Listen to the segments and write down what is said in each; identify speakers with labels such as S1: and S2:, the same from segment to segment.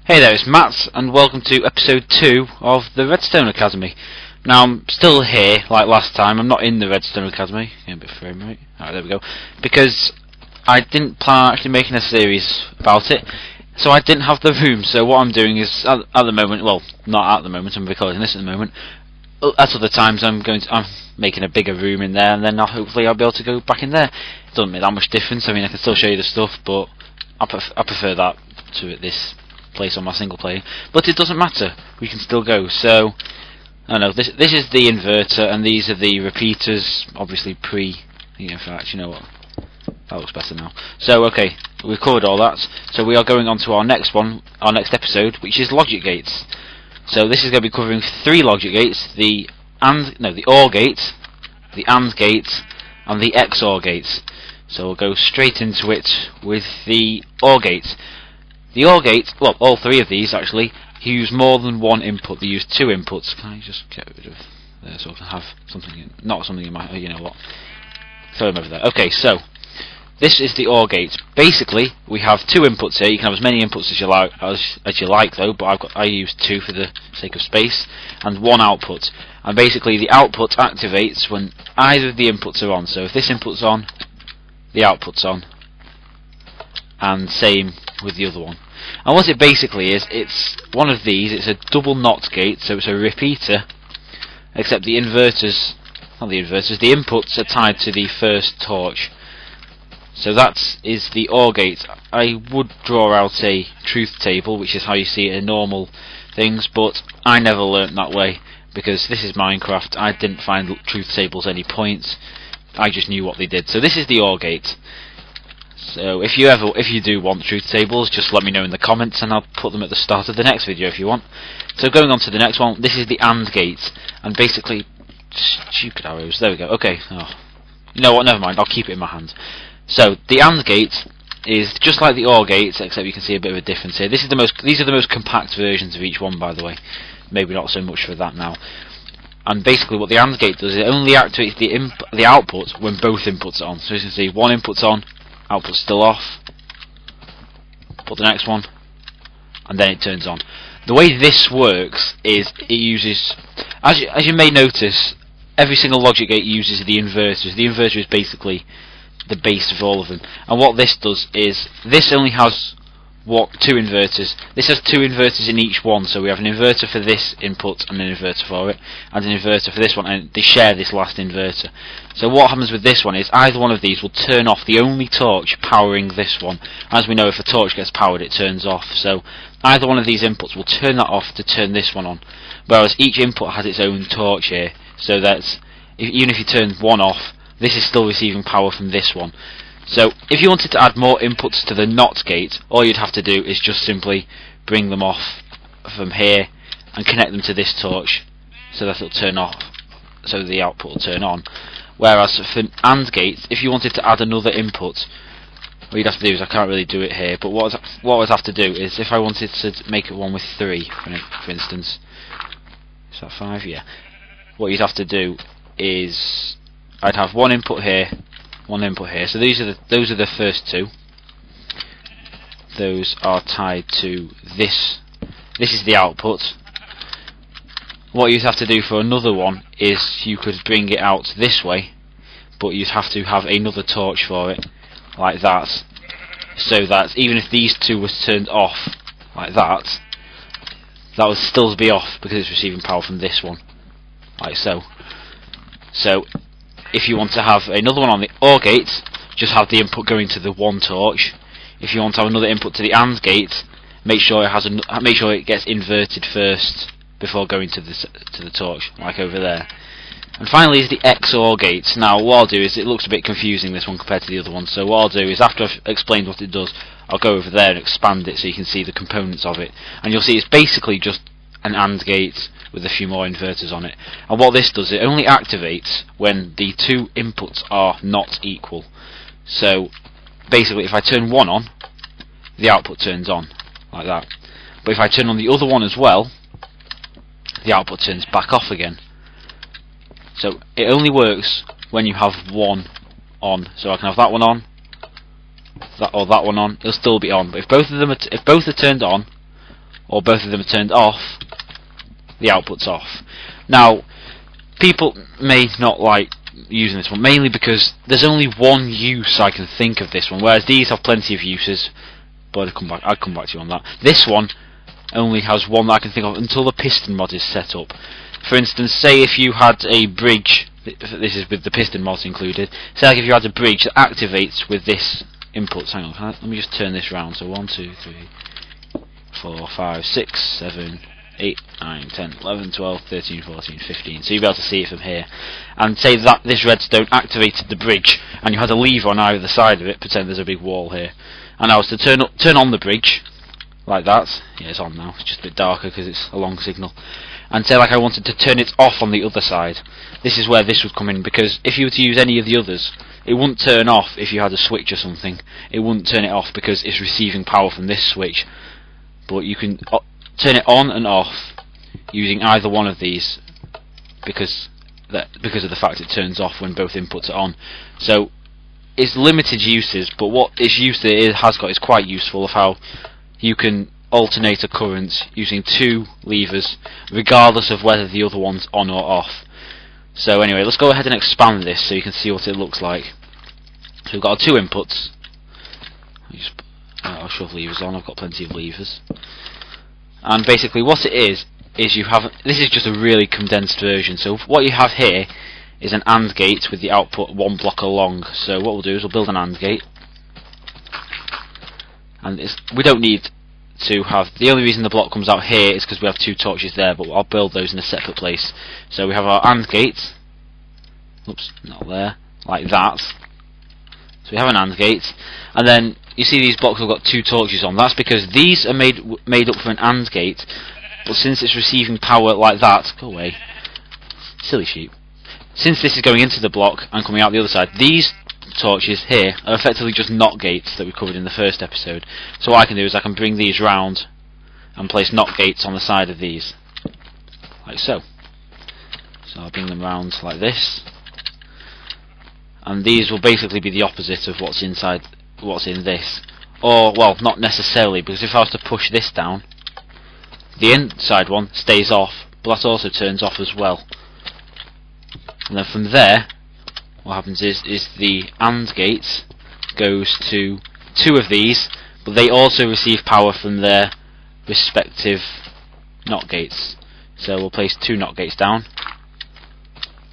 S1: Hey there, it's Matt, and welcome to episode 2 of the Redstone Academy. Now, I'm still here, like last time. I'm not in the Redstone Academy. Yeah, a bit of frame rate. Alright, there we go. Because I didn't plan on actually making a series about it, so I didn't have the room. So what I'm doing is, at the moment, well, not at the moment, I'm recording this at the moment. At other times, I'm making a bigger room in there, and then hopefully I'll be able to go back in there. It doesn't make that much difference. I mean, I can still show you the stuff, but I prefer that to this place on my single player, but it doesn't matter, we can still go. So I don't know, this is the inverter and these are the repeaters, obviously in fact, you know what, that looks better now. So okay, we've covered all that, so we are going on to our next episode, which is logic gates. So this is going to be covering 3 logic gates: the OR gate, the AND gate, and the XOR gates. So we'll go straight into it with the OR gate. The OR gate, well, all 3 of these actually, use more than one input. They use 2 inputs. Can I just get rid of there so I can have something, not something in my, you know what, throw them over there. Okay, so this is the OR gate. Basically, we have 2 inputs here. You can have as many inputs as you like, though, but I use 2 for the sake of space, and 1 output. And basically, the output activates when either of the inputs are on. So if this input's on, the output's on, and same with the other one. And what it basically is, it's one of these. It's a double NOT gate, so it's a repeater, except the inputs are tied to the first torch. So that is the OR gate. I would draw out a truth table, which is how you see it in normal things, but I never learnt that way because this is Minecraft. I didn't find truth tables any points. I just knew what they did. So this is the OR gate. So if you do want truth tables, just let me know in the comments and I'll put them at the start of the next video if you want. So going on to the next one, this is the AND gate, and basically, stupid arrows, there we go, okay, oh, you know what, never mind, I'll keep it in my hand. So the AND gate is just like the OR gates, except you can see a bit of a difference here. These are the most compact versions of each one, by the way. Maybe not so much for that now. And basically what the AND gate does is it only activates the output when both inputs are on. So as you can see, one input's on, output's still off, put the next one, and then it turns on. The way this works is it uses, as you may notice, every single logic gate uses the inverters. The inverter is basically the base of all of them. And what this does is, this only has 2 inverters. This has 2 inverters in each one, so we have an inverter for this input and an inverter for it, and an inverter for this one, and they share this last inverter. So what happens with this one is either one of these will turn off the only torch powering this one. As we know, if a torch gets powered, it turns off. So either one of these inputs will turn that off to turn this one on. Whereas each input has its own torch here, so that even if you turn one off, this is still receiving power from this one. So if you wanted to add more inputs to the NOT gate, all you'd have to do is just simply bring them off from here and connect them to this torch so that it'll turn off, so the output will turn on. Whereas for AND gates, if you wanted to add another input, what you'd have to do is, I can't really do it here, but what I'd have to do is, if I wanted to make it one with 3, for instance, is that 5? Yeah. What you'd have to do is, I'd have one input here, one input here. So those are the first 2. Those are tied to this. This is the output. What you'd have to do for another one is you could bring it out this way, but you'd have to have another torch for it, like that, so that even if these 2 was turned off, like that, that would still be off because it's receiving power from this one, like so. So if you want to have another one on the OR gate, just have the input going to the one torch. If you want to have another input to the AND gate, make sure it gets inverted first before going to the torch, like over there. And finally is the XOR gate. Now what I'll do is, it looks a bit confusing, this one, compared to the other one. So what I'll do is, after I've explained what it does, I'll go over there and expand it so you can see the components of it. And you'll see it's basically just an AND gate with a few more inverters on it. And what this does, it only activates when the 2 inputs are not equal. So basically, if I turn one on, the output turns on, like that. But if I turn on the other one as well, the output turns back off again. So it only works when you have one on. So I can have that one on, that one on, it'll still be on. But if both are turned on, or both of them are turned off, the output's off. Now, people may not like using this one, mainly because there's only one use I can think of this one, whereas these have plenty of uses, but I'll come back to you on that. This one only has one that I can think of until the piston mod is set up. For instance, say if you had a bridge, this is with the piston mods included, say like if you had a bridge that activates with this input. Hang on, let me just turn this round. So 1, 2, 3, 4, 5, 6, 7, 8, 9, 10, 11, 12, 13, 14, 15. So you'll be able to see it from here. And say that this redstone activated the bridge, and you had a lever on either side of it. Pretend there's a big wall here, and I was to turn on the bridge like that. Yeah, it's on now. It's just a bit darker because it's a long signal. And say like I wanted to turn it off on the other side. This is where this would come in, because if you were to use any of the others, it wouldn't turn off if you had a switch or something. It wouldn't turn it off because it's receiving power from this switch. But you can turn it on and off using either one of these, because of the fact it turns off when both inputs are on. So it's limited uses, but what its use has got is quite useful, of how you can alternate a current using two levers regardless of whether the other one's on or off. So anyway, let's go ahead and expand this so you can see what it looks like. So we've got our two inputs. I'll shove levers on, I've got plenty of levers. And basically what it is you have, this is just a really condensed version, so what you have here is an AND gate with the output one block along. So what we'll do is we'll build an AND gate, and we don't need to have, the only reason the block comes out here is because we have two torches there, but I'll build those in a separate place. So we have our AND gate, oops, not there, like that. So we have an AND gate, and then you see these blocks have got two torches on. That's because these are made up for an AND gate, but since it's receiving power like that, go away, silly sheep. Since this is going into the block and coming out the other side, these torches here are effectively just NOT gates that we covered in the first episode. So what I can do is I can bring these round and place NOT gates on the side of these, like so. So I'll bring them round like this, and these will basically be the opposite of what's inside, what's in this. Or, well, not necessarily, because if I was to push this down, the inside one stays off, but that also turns off as well. And then from there, what happens is the AND gate goes to two of these, but they also receive power from their respective NOT gates. So we'll place two NOT gates down,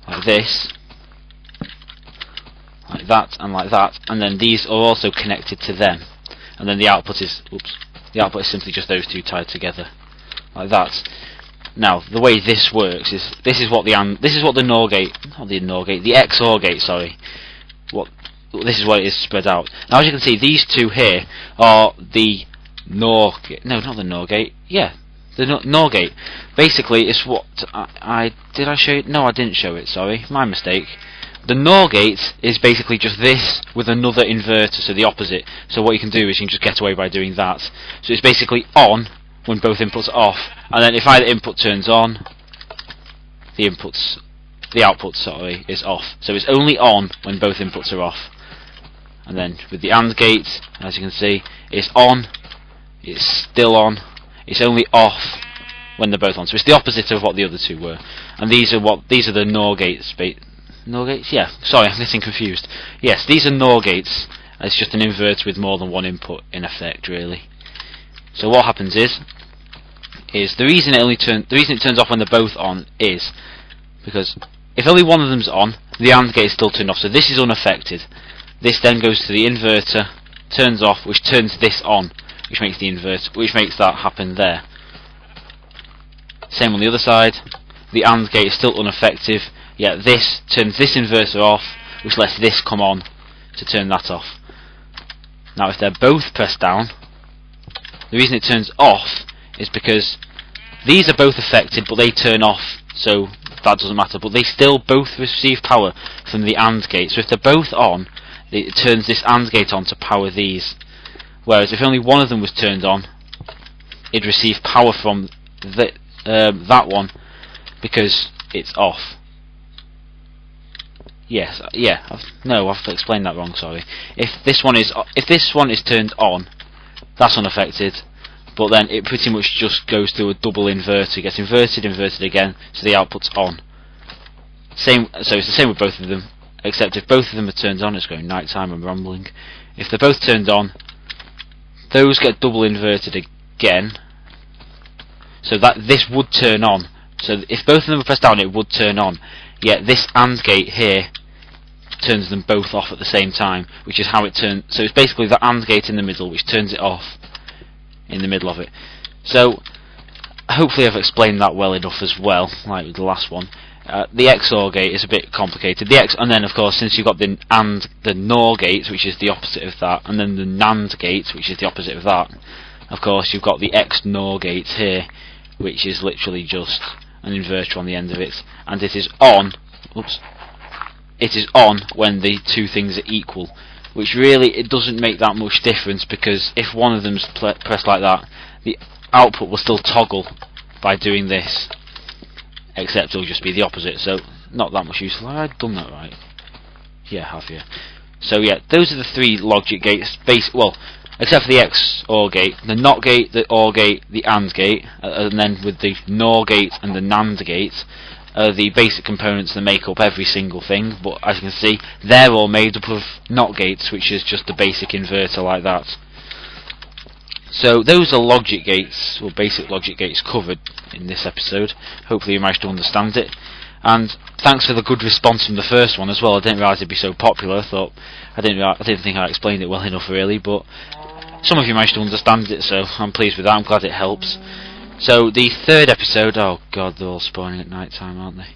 S1: like this, like that, and then these are also connected to them. And then the output is, the output is simply just those two tied together, like that. Now, the way this works is this is what the NOR gate, not the NOR gate, the XOR gate, sorry. This is what it is spread out. Now, as you can see, these two here are the NOR gate. No, not the NOR gate. Yeah, the NOR gate. Basically, it's what did I show it? No, I didn't show it. Sorry, my mistake. The NOR gate is basically just this with another inverter, so the opposite. So what you can do is you can just get away by doing that. So it's basically on when both inputs are off, and then if either input turns on, the output is off. So it's only on when both inputs are off. And then with the AND gate, as you can see, it's on, it's still on, it's only off when they're both on. So it's the opposite of what the other two were. And these are the NOR gates. NOR gates? Yeah. Sorry, I'm getting confused. Yes, these are NOR gates. It's just an inverter with more than one input in effect, really. So what happens is the reason it turns off when they're both on is because if only one of them's on, the AND gate is still turned off, so this is unaffected. This then goes to the inverter, turns off, which turns this on, which makes that happen there. Same on the other side, the AND gate is still ineffective, yet this turns this inverter off, which lets this come on to turn that off. Now if they're both pressed down, the reason it turns off is because these are both affected, but they turn off, so that doesn't matter, but they still both receive power from the AND gate. So if they're both on, it turns this AND gate on to power these. Whereas if only one of them was turned on, it'd receive power from that one because it's off. Yes, yeah. I've explained that wrong. Sorry. If this one is turned on, that's unaffected, but then it pretty much just goes through a double inverter, gets inverted, inverted again, so the output's on. So it's the same with both of them, except if both of them are turned on, it's going nighttime and rambling. If they're both turned on, those get double inverted again, so that this would turn on. So if both of them are pressed down, it would turn on. Yet this AND gate here turns them both off at the same time, which is how it turns. So it's basically the AND gate in the middle which turns it off in the middle of it. So hopefully I've explained that well enough as well, like with the last one. The XOR gate is a bit complicated. And then of course, since you've got the NOR gate, which is the opposite of that, and then the NAND gate, which is the opposite of that, of course you've got the XNOR gate here, which is literally just an inverter on the end of it, and it is on. Oops. It is on when the two things are equal, which really it doesn't make that much difference, because if one of them's pressed like that, the output will still toggle by doing this, except it'll just be the opposite. So not that much useful. Have I done that right? Yeah, I have. Yeah. So yeah, those are the three logic gates. Well, except for the XOR gate, the NOT gate, the OR gate, the AND gate, and then with the NOR gate and the NAND gate, the basic components that make up every single thing. But as you can see, they're all made up of NOT gates, which is just a basic inverter like that. So those are logic gates, or basic logic gates, covered in this episode. Hopefully you managed to understand it. And thanks for the good response from the first one as well. I didn't realise it'd be so popular. I didn't think I explained it well enough really, but some of you managed to understand it, so I'm pleased with that. I'm glad it helps. So the third episode, oh god, they're all spawning at night time, aren't they?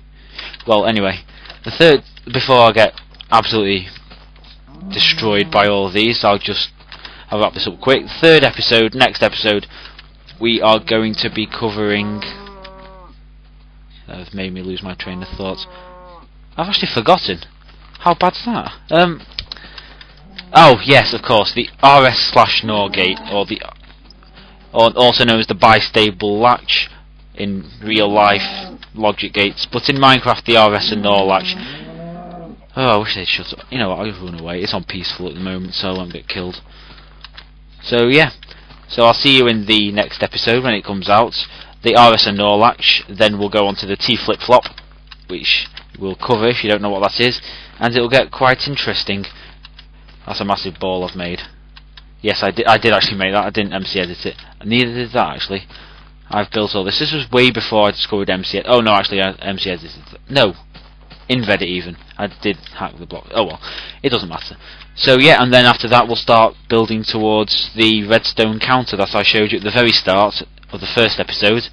S1: Well, anyway, before I get absolutely destroyed by all of these, I'll wrap this up quick. Third episode, next episode, we are going to be covering. That has made me lose my train of thought. I've actually forgotten. How bad's that? Oh yes, of course, the RS/NOR gate, or also known as the bistable latch in real life logic gates, but in Minecraft the RS and NOR latch. Oh, I wish they'd shut up. You know what, I'll run away. It's on peaceful at the moment, so I won't get killed. So yeah, so I'll see you in the next episode when it comes out. The RS and NOR latch, then we'll go on to the T flip-flop, which we'll cover if you don't know what that is, and it'll get quite interesting. That's a massive ball I've made. Yes, I did actually make that. I didn't MC edit it. Neither did that actually. I've built all this. This was way before I discovered MC edit. Oh no, actually I MC edited it. No, Invedit even. I did hack the block. Oh well, it doesn't matter. So yeah, and then after that we'll start building towards the redstone counter that I showed you at the very start of the first episode,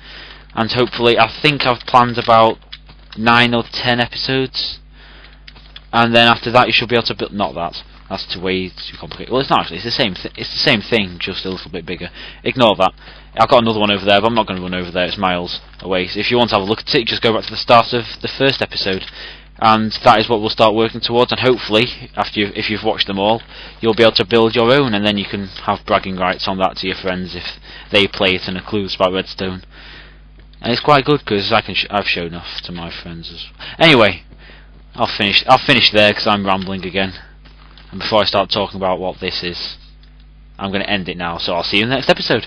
S1: and hopefully I think I've planned about 9 or 10 episodes, and then after that you should be able to build. Not that. That's way too complicated. Well, it's not actually. It's the same. It's the same thing, just a little bit bigger. Ignore that. I've got another one over there, but I'm not going to run over there. It's miles away. So if you want to have a look at it, just go back to the start of the first episode, and that is what we'll start working towards. And hopefully, if you've watched them all, you'll be able to build your own, and then you can have bragging rights on that to your friends if they play it and are clueless about redstone. And it's quite good because I've shown off to my friends. Anyway, I'll finish there because I'm rambling again. And before I start talking about what this is, I'm going to end it now, so I'll see you in the next episode.